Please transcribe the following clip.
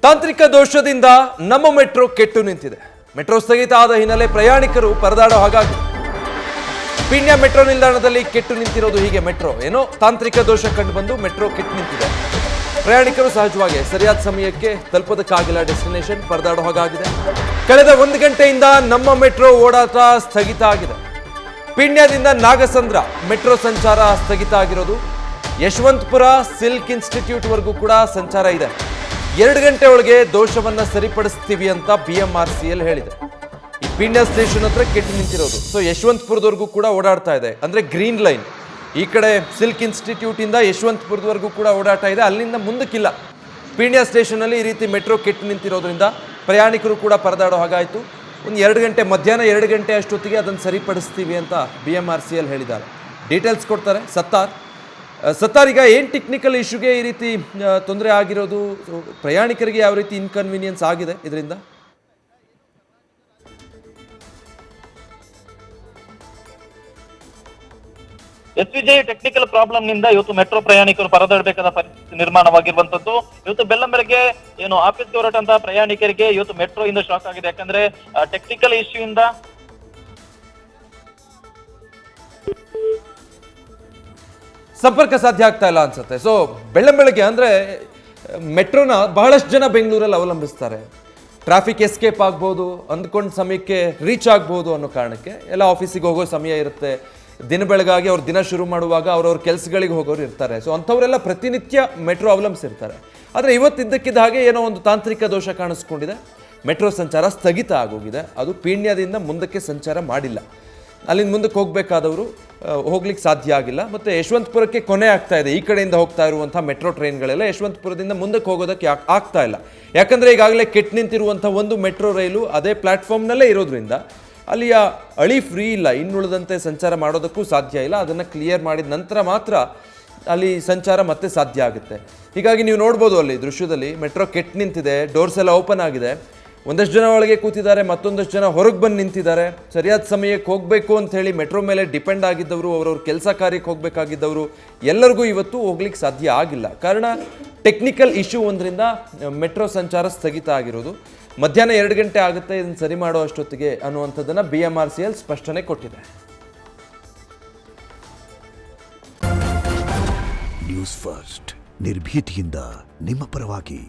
ತಾಂತ್ರಿಕ ದೋಷದಿಂದ ನಮ್ಮ ಮೆಟ್ರೋ ಕೆಟ್ಟು ನಿಂತಿದೆ. ಮೆಟ್ರೋ ಸ್ಥಗಿತ ಆದ ಹಿನ್ನೆಲೆ ಪ್ರಯಾಣಿಕರು ಪರದಾಡೋ ಹಾಗಾಗಿದೆ. ಪೀಣ್ಯ ಮೆಟ್ರೋ ನಿಲ್ದಾಣದಲ್ಲಿ ಕೆಟ್ಟು ನಿಂತಿರೋದು ಹೀಗೆ. ಮೆಟ್ರೋ ಏನೋ ತಾಂತ್ರಿಕ ದೋಷ ಕಂಡು ಬಂದು ಮೆಟ್ರೋ ಕೆಟ್ಟು ನಿಂತಿದೆ. ಪ್ರಯಾಣಿಕರು ಸಹಜವಾಗಿ ಸರಿಯಾದ ಸಮಯಕ್ಕೆ ತಲುಪೋದಕ್ಕಾಗಿಲ್ಲ, ಡೆಸ್ಟಿನೇಷನ್ ಪರದಾಡೋ ಹಾಗಾಗಿದೆ. ಕಳೆದ 1 ಗಂಟೆಯಿಂದ ನಮ್ಮ ಮೆಟ್ರೋ ಓಡಾಟ ಸ್ಥಗಿತ ಆಗಿದೆ. ಪೀಣ್ಯದಿಂದ ನಾಗಸಂದ್ರ ಮೆಟ್ರೋ ಸಂಚಾರ ಸ್ಥಗಿತ ಆಗಿರೋದು. ಯಶವಂತಪುರ ಸಿಲ್ಕ್ ಇನ್ಸ್ಟಿಟ್ಯೂಟ್ ವರೆಗೂ ಕೂಡ ಸಂಚಾರ ಇದೆ. 2 ಗಂಟೆ ಒಳಗೆ ದೋಷವನ್ನ ಸರಿಪಡಿಸ್ತೀವಿ ಅಂತ BMRCL ಹೇಳಿದೆ. ಈ ಪೀಣ್ಯ ಸ್ಟೇಷನ್ ಹತ್ರ ಕೆಟ್ಟು ನಿಂತಿರೋದು. ಸೊ ಯಶವಂತಪುರದವರೆಗೂ ಕೂಡ ಓಡಾಡ್ತಾ ಇದೆ, ಅಂದ್ರೆ ಗ್ರೀನ್ ಲೈನ್. ಈ ಕಡೆ ಸಿಲ್ಕ್ ಇನ್ಸ್ಟಿಟ್ಯೂಟ್ ಇಂದ ಯಶವಂತಪುರದವರೆಗೂ ಕೂಡ ಓಡಾಟ ಇದೆ, ಅಲ್ಲಿಂದ ಮುಂದಕ್ಕಿಲ್ಲ. ಪೀಣ್ಯ ಸ್ಟೇಷನ್ ಅಲ್ಲಿ ಈ ರೀತಿ ಮೆಟ್ರೋ ಕೆಟ್ಟು ನಿಂತಿರೋದ್ರಿಂದ ಪ್ರಯಾಣಿಕರು ಕೂಡ ಪರದಾಡೋ ಹಾಗಾಯಿತು. ಒಂದು 2 ಗಂಟೆ, ಮಧ್ಯಾಹ್ನ 2 ಗಂಟೆ ಅಷ್ಟೊತ್ತಿಗೆ ಅದನ್ನು ಸರಿಪಡಿಸ್ತೀವಿ ಅಂತ BMRCL ಹೇಳಿದ್ದಾರೆ. ಡೀಟೇಲ್ಸ್ ಕೊಡ್ತಾರೆ ಸತ್ತಾರ್. ಈಗ ಏನು ಟೆಕ್ನಿಕಲ್ ಇಶ್ಯೂಗೆ ಈ ರೀತಿ ತೊಂದರೆ ಆಗಿರೋದು? ಪ್ರಯಾಣಿಕರಿಗೆ ಯಾವ ರೀತಿ ಇನ್ಕನ್ವೀನಿಯನ್ಸ್ ಆಗಿದೆ ಇದರಿಂದ? SVJ ಟೆಕ್ನಿಕಲ್ ಪ್ರಾಬ್ಲಮ್ ನಿಂದ ಇವತ್ತು ಮೆಟ್ರೋ ಪ್ರಯಾಣಿಕರು ಪರದಾಡಬೇಕಾದ ಪರಿಸ್ಥಿತಿ ನಿರ್ಮಾಣವಾಗಿರುವಂತದ್ದು. ಇವತ್ತು ಬೆಳ್ಳಂಬೆಳಗ್ಗೆ ಏನು ಆಫೀಸ್ಗೆ ಹೊರಟಂತಹ ಪ್ರಯಾಣಿಕರಿಗೆ ಇವತ್ತು ಮೆಟ್ರೋ ಇಂದ ಶಾಕ್ ಆಗಿದೆ. ಯಾಕಂದ್ರೆ ಟೆಕ್ನಿಕಲ್ ಇಶ್ಯೂ ಇಂದ ಸಂಪರ್ಕ ಸಾಧ್ಯ ಆಗ್ತಾ ಇಲ್ಲ ಅನ್ಸುತ್ತೆ. ಸೊ ಬೆಳ್ಳಂಬೆಳಗ್ಗೆ ಅಂದ್ರೆ ಮೆಟ್ರೋನ ಬಹಳಷ್ಟು ಜನ ಬೆಂಗಳೂರಲ್ಲಿ ಅವಲಂಬಿಸ್ತಾರೆ. ಟ್ರಾಫಿಕ್ ಎಸ್ಕೇಪ್ ಆಗ್ಬೋದು, ಅಂದ್ಕೊಂಡ ಸಮಯಕ್ಕೆ ರೀಚ್ ಆಗ್ಬೋದು ಅನ್ನೋ ಕಾರಣಕ್ಕೆ ಎಲ್ಲ ಆಫೀಸಿಗೆ ಹೋಗೋ ಸಮಯ ಇರುತ್ತೆ. ದಿನ ಬೆಳಗಾಗಿ ಅವ್ರು ದಿನ ಶುರು ಮಾಡುವಾಗ ಅವ್ರವ್ರ ಕೆಲಸಗಳಿಗೆ ಹೋಗೋರು ಇರ್ತಾರೆ. ಸೊ ಅಂಥವರೆಲ್ಲ ಪ್ರತಿನಿತ್ಯ ಮೆಟ್ರೋ ಅವಲಂಬಿಸಿರ್ತಾರೆ. ಆದರೆ ಇವತ್ತಿದ್ದಕ್ಕಿದ್ದ ಹಾಗೆ ಏನೋ ಒಂದು ತಾಂತ್ರಿಕ ದೋಷ ಕಾಣಿಸ್ಕೊಂಡಿದೆ. ಮೆಟ್ರೋ ಸಂಚಾರ ಸ್ಥಗಿತ ಆಗೋಗಿದೆ. ಅದು ಪೀಣ್ಯದಿಂದ ಮುಂದಕ್ಕೆ ಸಂಚಾರ ಮಾಡಿಲ್ಲ. ಅಲ್ಲಿಂದ ಮುಂದಕ್ಕೆ ಹೋಗಬೇಕಾದವರು ಹೋಗ್ಲಿಕ್ಕೆ ಸಾಧ್ಯ ಆಗಿಲ್ಲ. ಮತ್ತು ಯಶವಂತಪುರಕ್ಕೆ ಕೊನೆ ಆಗ್ತಾ ಇದೆ. ಈ ಕಡೆಯಿಂದ ಹೋಗ್ತಾ ಇರುವಂಥ ಮೆಟ್ರೋ ಟ್ರೈನ್ಗಳೆಲ್ಲ ಯಶವಂತಪುರದಿಂದ ಮುಂದಕ್ಕೆ ಹೋಗೋದಕ್ಕೆ ಆಗ್ತಾ ಇಲ್ಲ. ಯಾಕಂದರೆ ಈಗಾಗಲೇ ಕೆಟ್ಟು ನಿಂತಿರುವಂಥ ಒಂದು ಮೆಟ್ರೋ ರೈಲು ಅದೇ ಪ್ಲ್ಯಾಟ್ಫಾರ್ಮ್ನಲ್ಲೇ ಇರೋದ್ರಿಂದ ಅಲ್ಲಿಯ ಅಳಿ ಫ್ರೀ ಇಲ್ಲ, ಇನ್ನುಳಿದಂತೆ ಸಂಚಾರ ಮಾಡೋದಕ್ಕೂ ಸಾಧ್ಯ ಇಲ್ಲ. ಅದನ್ನು ಕ್ಲಿಯರ್ ಮಾಡಿದ ನಂತರ ಮಾತ್ರ ಅಲ್ಲಿ ಸಂಚಾರ ಮತ್ತೆ ಸಾಧ್ಯ ಆಗುತ್ತೆ. ಹೀಗಾಗಿ ನೀವು ನೋಡ್ಬೋದು ಅಲ್ಲಿ ದೃಶ್ಯದಲ್ಲಿ ಮೆಟ್ರೋ ಕೆಟ್ಟು ನಿಂತಿದೆ, ಡೋರ್ಸ್ ಎಲ್ಲ ಓಪನ್ ಆಗಿದೆ. ಒಂದಷ್ಟು ಜನ ಒಳಗೆ ಕೂತಿದ್ದಾರೆ, ಮತ್ತೊಂದಷ್ಟು ಜನ ಹೊರಗೆ ಬಂದು ನಿಂತಿದ್ದಾರೆ. ಸರಿಯಾದ ಸಮಯಕ್ಕೆ ಹೋಗಬೇಕು ಅಂತ ಹೇಳಿ ಮೆಟ್ರೋ ಮೇಲೆ ಡಿಪೆಂಡ್ ಆಗಿದ್ದವರು, ಅವರವ್ರ ಕೆಲಸ ಕಾರ್ಯಕ್ಕೆ ಹೋಗಬೇಕಾಗಿದ್ದವರು ಎಲ್ಲರಿಗೂ ಇವತ್ತು ಹೋಗ್ಲಿಕ್ಕೆ ಸಾಧ್ಯ ಆಗಿಲ್ಲ. ಕಾರಣ ಟೆಕ್ನಿಕಲ್ ಇಶ್ಯೂ ಒಂದರಿಂದ ಮೆಟ್ರೋ ಸಂಚಾರ ಸ್ಥಗಿತ ಆಗಿರೋದು. ಮಧ್ಯಾಹ್ನ 2 ಗಂಟೆ ಆಗುತ್ತೆ ಇದನ್ನು ಸರಿ ಮಾಡೋ ಅಷ್ಟೊತ್ತಿಗೆ ಅನ್ನುವಂಥದ್ದನ್ನು BMRCL ಸ್ಪಷ್ಟನೆ ಕೊಟ್ಟಿದೆ. ನ್ಯೂಸ್ ಫಸ್ಟ್ ನಿರ್ಭೀತಿಯಿಂದ ನಿಮ್ಮ ಪರವಾಗಿ.